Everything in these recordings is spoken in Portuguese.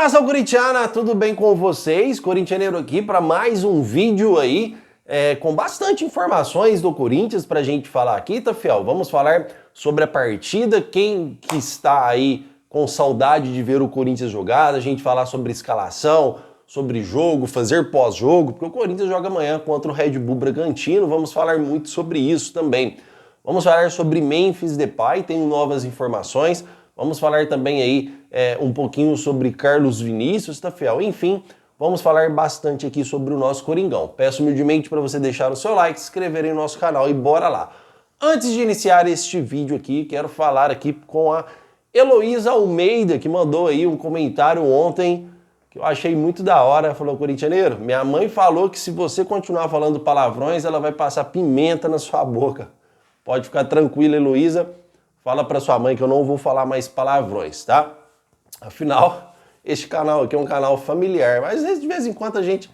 Nação Corintiana, tudo bem com vocês? Corintianeiro aqui para mais um vídeo aí com bastante informações do Corinthians pra gente falar aqui, tá, fiel? Vamos falar sobre a partida, quem que está aí com saudade de ver o Corinthians jogar, a gente falar sobre escalação, sobre jogo, fazer pós-jogo, porque o Corinthians joga amanhã contra o Red Bull Bragantino, vamos falar muito sobre isso também. Vamos falar sobre Memphis Depay, tenho novas informações. Vamos falar também aí um pouquinho sobre Carlos Vinícius, tá, fiel? Enfim, vamos falar bastante aqui sobre o nosso Coringão. Peço humildemente para você deixar o seu like, se inscrever no nosso canal e bora lá. Antes de iniciar este vídeo aqui, quero falar aqui com a Heloísa Almeida, que mandou aí um comentário ontem que eu achei muito da hora. Falou: corintianeiro, minha mãe falou que se você continuar falando palavrões, ela vai passar pimenta na sua boca. Pode ficar tranquila, Heloísa. Fala para sua mãe que eu não vou falar mais palavrões, tá? Afinal, este canal aqui é um canal familiar, mas de vez em quando a gente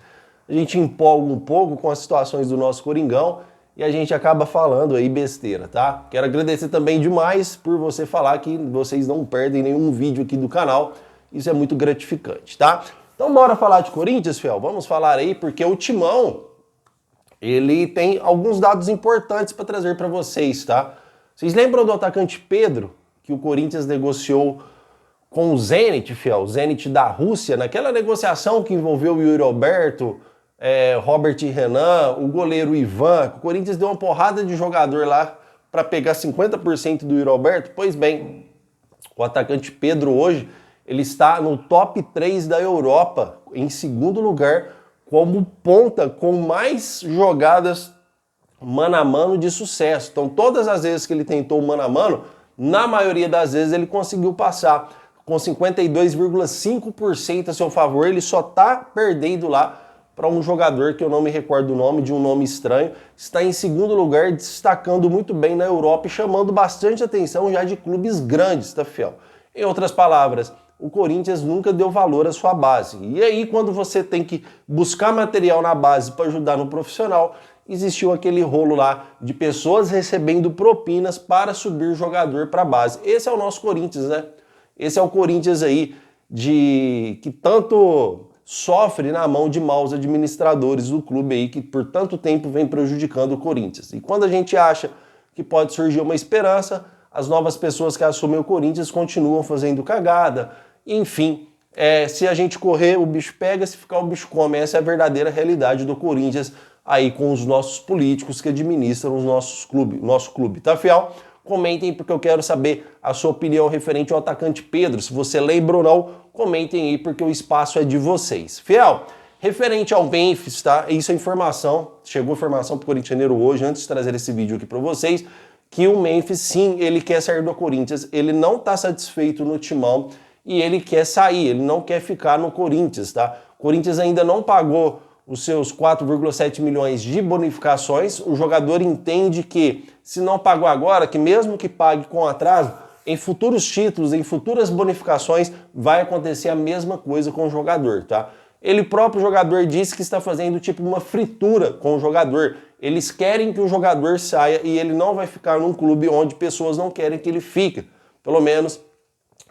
empolga um pouco com as situações do nosso Coringão e a gente acaba falando aí besteira, tá? Quero agradecer também demais por você falar que vocês não perdem nenhum vídeo aqui do canal. Isso é muito gratificante, tá? Então bora falar de Corinthians, fiel? Vamos falar aí porque o Timão, ele tem alguns dados importantes para trazer para vocês, tá? Vocês lembram do atacante Pedro, que o Corinthians negociou com o Zenit, fiel? O Zenit da Rússia, naquela negociação que envolveu o Yuri Alberto, Robert Renan, o goleiro Ivan. O Corinthians deu uma porrada de jogador lá para pegar 50% do Yuri Alberto. Pois bem, o atacante Pedro hoje, ele está no top 3 da Europa, em segundo lugar, como ponta com mais jogadas mano a mano de sucesso. Então todas as vezes que ele tentou mano a mano, na maioria das vezes ele conseguiu passar. Com 52,5% a seu favor, ele só tá perdendo lá para um jogador que eu não me recordo o nome, de um nome estranho. Está em segundo lugar, destacando muito bem na Europa e chamando bastante atenção já de clubes grandes, tá, fiel? Em outras palavras, o Corinthians nunca deu valor à sua base. E aí, quando você tem que buscar material na base para ajudar no profissional, existiu aquele rolo lá de pessoas recebendo propinas para subir jogador para a base. Esse é o nosso Corinthians, né? Esse é o Corinthians aí que tanto sofre na mão de maus administradores do clube aí, que por tanto tempo vem prejudicando o Corinthians. E quando a gente acha que pode surgir uma esperança, as novas pessoas que assumem o Corinthians continuam fazendo cagada. Enfim, se a gente correr, o bicho pega, se ficar, o bicho come. Essa é a verdadeira realidade do Corinthians aí com os nossos políticos que administram os nosso clube, tá, fiel? Comentem porque eu quero saber a sua opinião referente ao atacante Pedro. Se você lembra ou não, comentem aí porque o espaço é de vocês. Fiel, referente ao Memphis, tá? Isso é informação, chegou informação pro corintianeiro hoje, antes de trazer esse vídeo aqui para vocês, que o Memphis, sim, ele quer sair do Corinthians, ele não tá satisfeito no Timão e ele quer sair, ele não quer ficar no Corinthians, tá? O Corinthians ainda não pagou os seus 4,7 milhões de bonificações. O jogador entende que, se não pagou agora, que mesmo que pague com atraso, em futuros títulos, em futuras bonificações, vai acontecer a mesma coisa com o jogador, tá? Ele próprio, jogador, disse que está fazendo tipo uma fritura com o jogador. Eles querem que o jogador saia e ele não vai ficar num clube onde pessoas não querem que ele fique. Pelo menos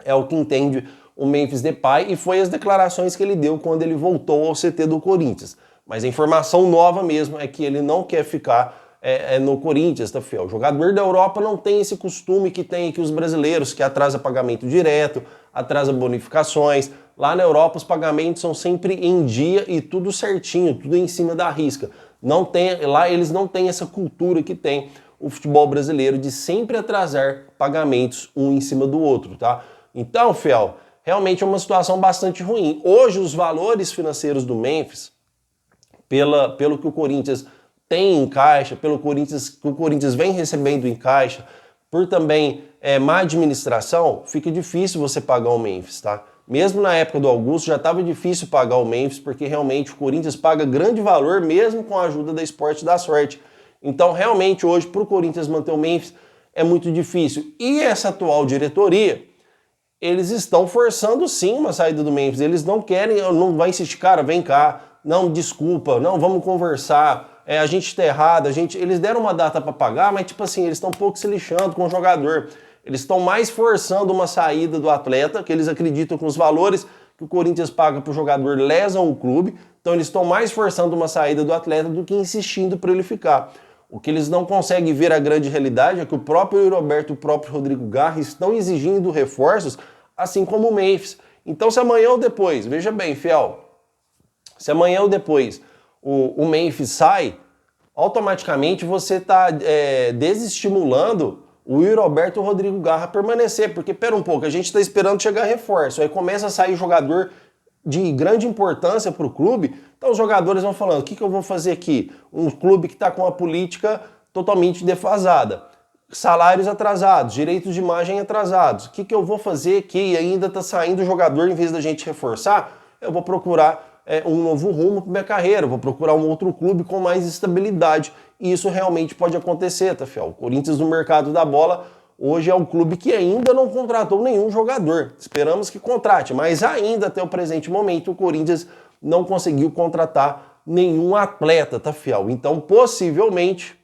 é o que entende o Memphis Depay, e foi as declarações que ele deu quando ele voltou ao CT do Corinthians. Mas a informação nova mesmo é que ele não quer ficar no Corinthians, tá, fiel? O jogador da Europa não tem esse costume que tem aqui os brasileiros, que atrasa pagamento direto, atrasa bonificações. Lá na Europa os pagamentos são sempre em dia e tudo certinho, tudo em cima da risca. Lá eles não têm essa cultura que tem o futebol brasileiro de sempre atrasar pagamentos um em cima do outro, tá? Então, fiel, realmente é uma situação bastante ruim. Hoje os valores financeiros do Memphis, pelo que o Corinthians tem em caixa, que o Corinthians vem recebendo em caixa, por também má administração, fica difícil você pagar o Memphis, tá? Mesmo na época do Augusto já estava difícil pagar o Memphis, porque realmente o Corinthians paga grande valor mesmo com a ajuda da Esporte da Sorte. Então realmente hoje para o Corinthians manter o Memphis é muito difícil. E essa atual diretoria, eles estão forçando sim uma saída do Memphis. Eles não querem, não vai insistir, cara, vem cá, não, desculpa, não, vamos conversar, a gente está errado, eles deram uma data para pagar, mas tipo assim, eles estão um pouco se lixando com o jogador. Eles estão mais forçando uma saída do atleta, que eles acreditam que os valores que o Corinthians paga para o jogador lesam o clube, então eles estão mais forçando uma saída do atleta do que insistindo para ele ficar. O que eles não conseguem ver a grande realidade é que o próprio Yuri Alberto e o próprio Rodrigo Garra estão exigindo reforços, assim como o Memphis. Então se amanhã ou depois, veja bem, fiel, se amanhã ou depois o Memphis sai, automaticamente você está desestimulando o Yuri Alberto e o Rodrigo Garra a permanecer, porque pera um pouco, a gente está esperando chegar reforço, aí começa a sair jogador de grande importância para o clube, então os jogadores vão falando, o que eu vou fazer aqui? Um clube que está com uma política totalmente defasada, salários atrasados, direitos de imagem atrasados, o que eu vou fazer aqui? E ainda está saindo jogador, em vez da gente reforçar, eu vou procurar um novo rumo para minha carreira, vou procurar um outro clube com mais estabilidade, e isso realmente pode acontecer, tá, fiel? O Corinthians no mercado da bola hoje é um clube que ainda não contratou nenhum jogador. Esperamos que contrate, mas ainda até o presente momento o Corinthians não conseguiu contratar nenhum atleta, tá, fiel? Então, possivelmente,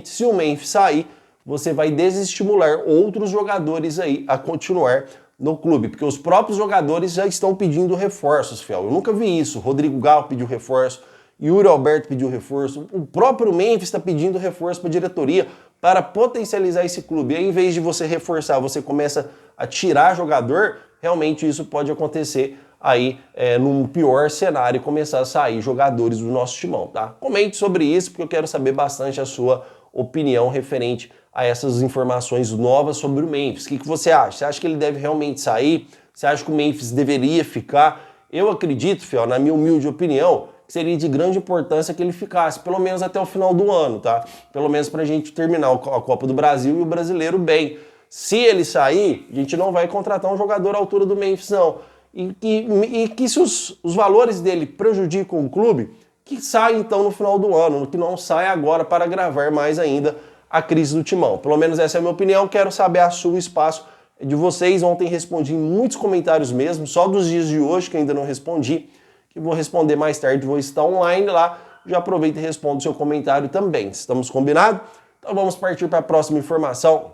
se o Memphis sair, você vai desestimular outros jogadores aí a continuar no clube, porque os próprios jogadores já estão pedindo reforços, fiel. Eu nunca vi isso. Rodrigo Garra pediu reforço, Yuri Alberto pediu reforço, o próprio Memphis está pedindo reforço para a diretoria para potencializar esse clube. E aí, em vez de você reforçar, você começa a tirar jogador, realmente isso pode acontecer aí num pior cenário, começar a sair jogadores do nosso timão, tá? Comente sobre isso, porque eu quero saber bastante a sua opinião referente a essas informações novas sobre o Memphis. O que você acha? Você acha que ele deve realmente sair? Você acha que o Memphis deveria ficar? Eu acredito, fiel, na minha humilde opinião, que seria de grande importância que ele ficasse, pelo menos até o final do ano, tá? Pelo menos pra gente terminar a Copa do Brasil e o Brasileiro bem. Se ele sair, a gente não vai contratar um jogador à altura do Memphis, não. E que se os valores dele prejudicam o clube, que saia então no final do ano, que não saia agora para agravar mais ainda a crise do timão. Pelo menos essa é a minha opinião, quero saber a sua, o espaço de vocês. Ontem respondi muitos comentários mesmo, só dos dias de hoje que ainda não respondi, que vou responder mais tarde, vou estar online lá, já aproveita e responda o seu comentário também. Estamos combinados? Então vamos partir para a próxima informação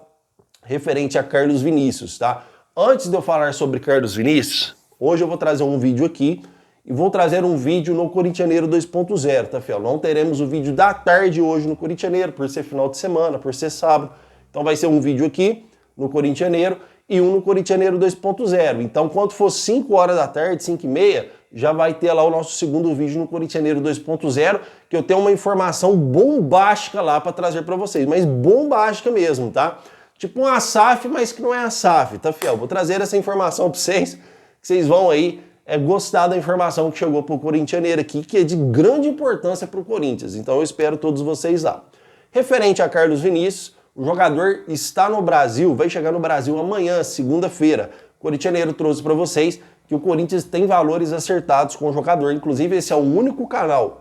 referente a Carlos Vinícius, tá? Antes de eu falar sobre Carlos Vinícius, hoje eu vou trazer um vídeo aqui e vou trazer um vídeo no Corintianeiro 2.0, tá, fiel? Não teremos o vídeo da tarde hoje no Corintianeiro, por ser final de semana, por ser sábado. Então vai ser um vídeo aqui no Corintianeiro e um no Corintianeiro 2.0. Então quando for 5 horas da tarde, 5h30, já vai ter lá o nosso segundo vídeo no Corintianeiro 2.0, que eu tenho uma informação bombástica lá para trazer para vocês, mas bombástica mesmo, tá? Tipo uma SAF, mas que não é a SAF, tá, fiel? Vou trazer essa informação para vocês, que vocês vão aí gostar da informação que chegou para o Corintianeiro aqui, que é de grande importância para o Corinthians. Então eu espero todos vocês lá. Referente a Carlos Vinícius, o jogador está no Brasil, vai chegar no Brasil amanhã, segunda-feira. O Corintianeiro trouxe para vocês que o Corinthians tem valores acertados com o jogador. Inclusive, esse é o único canal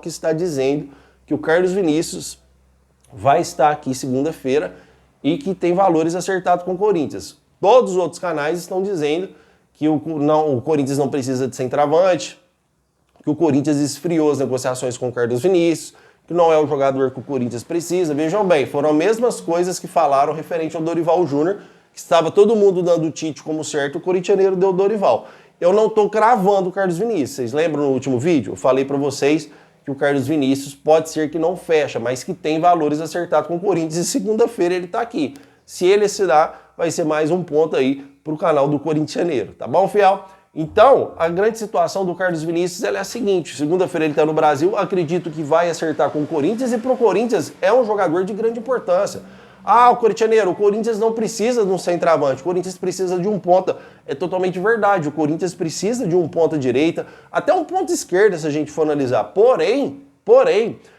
que está dizendo que o Carlos Vinícius vai estar aqui segunda-feira e que tem valores acertados com o Corinthians. Todos os outros canais estão dizendo que o Corinthians não precisa de centroavante, que o Corinthians esfriou as negociações com o Carlos Vinícius, que não é o jogador que o Corinthians precisa. Vejam bem, foram as mesmas coisas que falaram referente ao Dorival Júnior, que estava todo mundo dando o Tite como certo, o Corintianeiro deu o Dorival. Eu não estou cravando o Carlos Vinícius. Vocês lembram no último vídeo? Eu falei para vocês que o Carlos Vinícius pode ser que não fecha, mas que tem valores acertados com o Corinthians e segunda-feira ele está aqui. Se ele assinar, vai ser mais um ponto aí para o canal do Corintianeiro, tá bom, fiel? Então, a grande situação do Carlos Vinícius é a seguinte: segunda-feira ele está no Brasil, acredito que vai acertar com o Corinthians, e para o Corinthians é um jogador de grande importância. Ah, o Corintianeiro, o Corinthians não precisa de um centroavante, o Corinthians precisa de um ponta. É totalmente verdade, o Corinthians precisa de um ponta direita, até um ponta esquerda se a gente for analisar. Porém,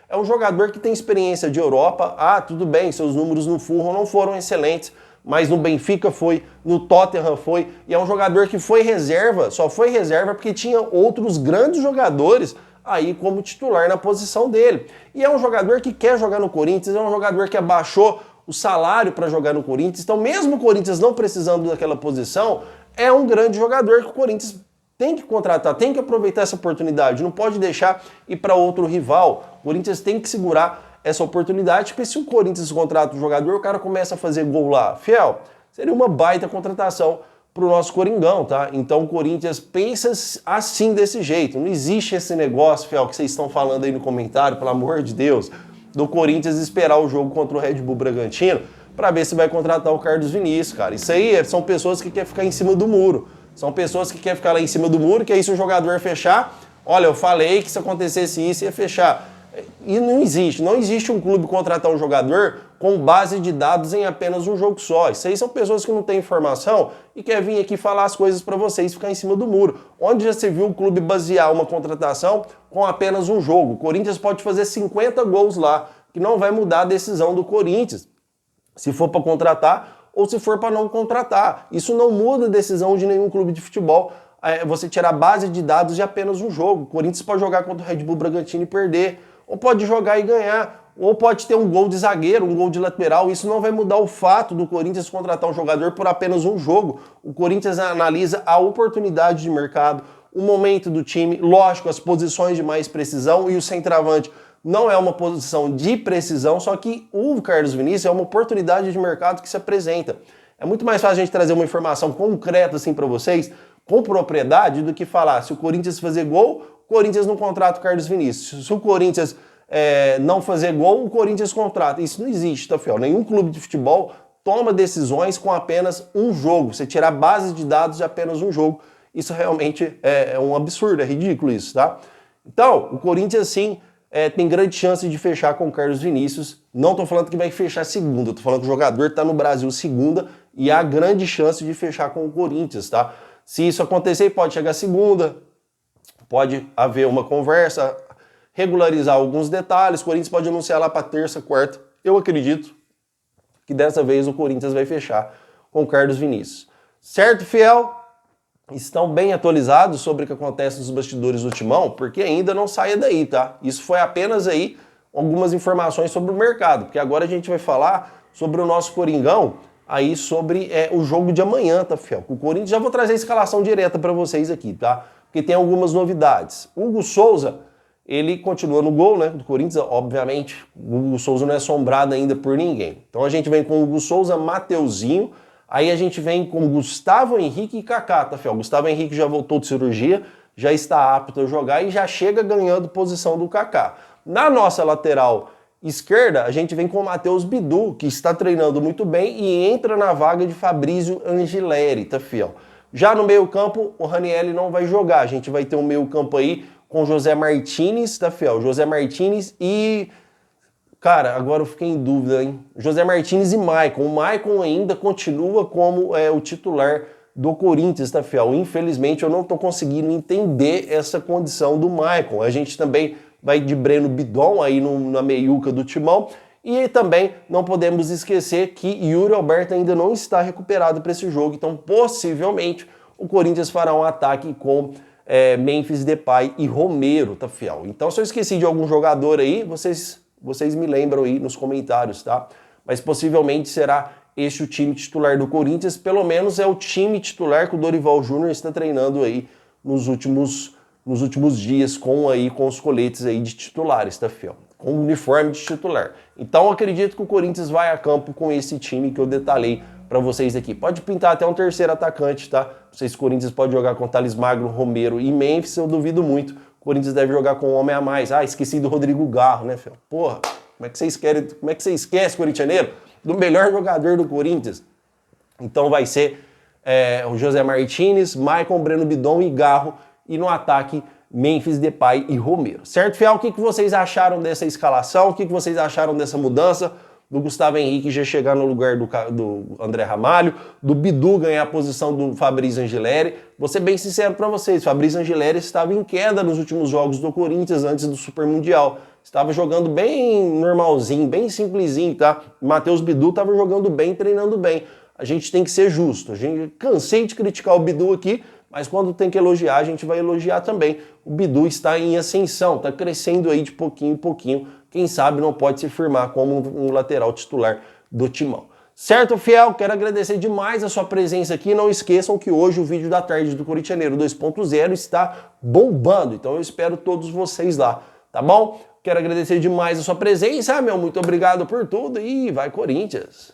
é um jogador que tem experiência de Europa. Ah, tudo bem, seus números no Fulham não foram excelentes, mas no Benfica foi, no Tottenham foi, e é um jogador que foi reserva, só foi reserva porque tinha outros grandes jogadores aí como titular na posição dele. E é um jogador que quer jogar no Corinthians, é um jogador que abaixou o salário para jogar no Corinthians, então mesmo o Corinthians não precisando daquela posição, é um grande jogador que o Corinthians tem que contratar, tem que aproveitar essa oportunidade, não pode deixar ir para outro rival. O Corinthians tem que segurar essa oportunidade, porque se o Corinthians contrata o jogador, o cara começa a fazer gol lá, fiel, seria uma baita contratação pro nosso Coringão, tá? Então o Corinthians pensa assim desse jeito. Não existe esse negócio, Fiel, que vocês estão falando aí no comentário, pelo amor de Deus, do Corinthians esperar o jogo contra o Red Bull Bragantino para ver se vai contratar o Carlos Vinícius, cara. Isso aí são pessoas que querem ficar em cima do muro. São pessoas que querem ficar lá em cima do muro, que aí se o jogador fechar, olha, eu falei que se acontecesse isso ia fechar. E não existe um clube contratar um jogador com base de dados em apenas um jogo só. Isso aí são pessoas que não têm informação e querem vir aqui falar as coisas para vocês, ficar em cima do muro. Onde já se viu o clube basear uma contratação com apenas um jogo? O Corinthians pode fazer 50 gols lá, que não vai mudar a decisão do Corinthians, se for para contratar ou se for para não contratar. Isso não muda a decisão de nenhum clube de futebol. Você tirar a base de dados de apenas um jogo. O Corinthians pode jogar contra o Red Bull Bragantino e perder, ou pode jogar e ganhar, ou pode ter um gol de zagueiro, um gol de lateral. Isso não vai mudar o fato do Corinthians contratar um jogador por apenas um jogo. O Corinthians analisa a oportunidade de mercado, o momento do time, lógico, as posições de mais precisão, e o centroavante não é uma posição de precisão, só que o Carlos Vinícius é uma oportunidade de mercado que se apresenta. É muito mais fácil a gente trazer uma informação concreta assim para vocês, com propriedade, do que falar, se o Corinthians fazer gol, o Corinthians não contrata o Carlos Vinícius. Se o Corinthians não fazer gol, o Corinthians contrata. Isso não existe, tá, Fiel? Nenhum clube de futebol toma decisões com apenas um jogo. Você tirar base de dados de apenas um jogo, isso realmente é um absurdo, é ridículo isso, tá? Então, o Corinthians, sim, tem grande chance de fechar com o Carlos Vinícius. Não estou falando que vai fechar segunda, estou falando que o jogador está no Brasil segunda e há grande chance de fechar com o Corinthians, tá? Se isso acontecer, pode chegar segunda, pode haver uma conversa, regularizar alguns detalhes, o Corinthians pode anunciar lá para terça, quarta. Eu acredito que dessa vez o Corinthians vai fechar com o Carlos Vinícius. Certo, Fiel? Estão bem atualizados sobre o que acontece nos bastidores do Timão, porque ainda não saia daí, tá? Isso foi apenas aí algumas informações sobre o mercado, porque agora a gente vai falar sobre o nosso Coringão, aí sobre o jogo de amanhã, tá, Fiel? O Corinthians, já vou trazer a escalação direta para vocês aqui, tá? Porque tem algumas novidades. O Hugo Souza, ele continua no gol, né, do Corinthians, obviamente. O Hugo Souza não é assombrado ainda por ninguém. Então a gente vem com o Hugo Souza, Mateuzinho, aí a gente vem com Gustavo Henrique e Kaká, tá, Fiel? Gustavo Henrique já voltou de cirurgia, já está apto a jogar e já chega ganhando posição do Kaká. Na nossa lateral esquerda, a gente vem com o Matheus Bidu, que está treinando muito bem e entra na vaga de Fabrício Angileri, tá, Fiel? Já no meio-campo, o Ranieri não vai jogar. A gente vai ter um meio-campo aí com José Martínez, tá, Fiel? José Martínez e... Cara, agora eu fiquei em dúvida, hein? José Martínez e Maicon. O Maicon ainda continua como o titular do Corinthians, tá, Fiel? Infelizmente, eu não tô conseguindo entender essa condição do Maicon. A gente também vai de Breno Bidon aí na meiuca do Timão. E também não podemos esquecer que Yuri Alberto ainda não está recuperado para esse jogo. Então, possivelmente, o Corinthians fará um ataque com Memphis Depay e Romero, tá, Fiel? Então, se eu esqueci de algum jogador aí, vocês me lembram aí nos comentários, tá? Mas possivelmente será este o time titular do Corinthians. Pelo menos é o time titular que o Dorival Júnior está treinando aí nos últimos dias com os coletes aí de titulares, tá, Fiel? Com o uniforme de titular. Então acredito que o Corinthians vai a campo com esse time que eu detalhei para vocês aqui. Pode pintar até um terceiro atacante, tá? Não sei se o Corinthians pode jogar com Thales Magno, Romero e Memphis, eu duvido muito. O Corinthians deve jogar com um homem a mais. Ah, esqueci do Rodrigo Garro, né, Fiel? Porra, como é que você esquece, corintianeiro, do melhor jogador do Corinthians? Então vai ser o José Martínez, Maicon, Breno Bidon e Garro, e no ataque Memphis Depay e Romero. Certo, Fiel? O que vocês acharam dessa escalação? O que vocês acharam dessa mudança? Do Gustavo Henrique já chegar no lugar do André Ramalho, do Bidu ganhar a posição do Fabrício Angileri. Vou ser bem sincero para vocês, Fabrício Angileri estava em queda nos últimos jogos do Corinthians antes do Super Mundial. Estava jogando bem normalzinho, bem simplesinho, tá? Matheus Bidu estava jogando bem, treinando bem. A gente tem que ser justo. Cansei de criticar o Bidu aqui, mas quando tem que elogiar, a gente vai elogiar também. O Bidu está em ascensão, está crescendo aí de pouquinho em pouquinho. Quem sabe não pode se firmar como um lateral titular do Timão. Certo, Fiel? Quero agradecer demais a sua presença aqui. Não esqueçam que hoje o vídeo da tarde do Corintianeiro 2.0 está bombando. Então eu espero todos vocês lá, tá bom? Quero agradecer demais a sua presença, meu. Muito obrigado por tudo e vai Corinthians!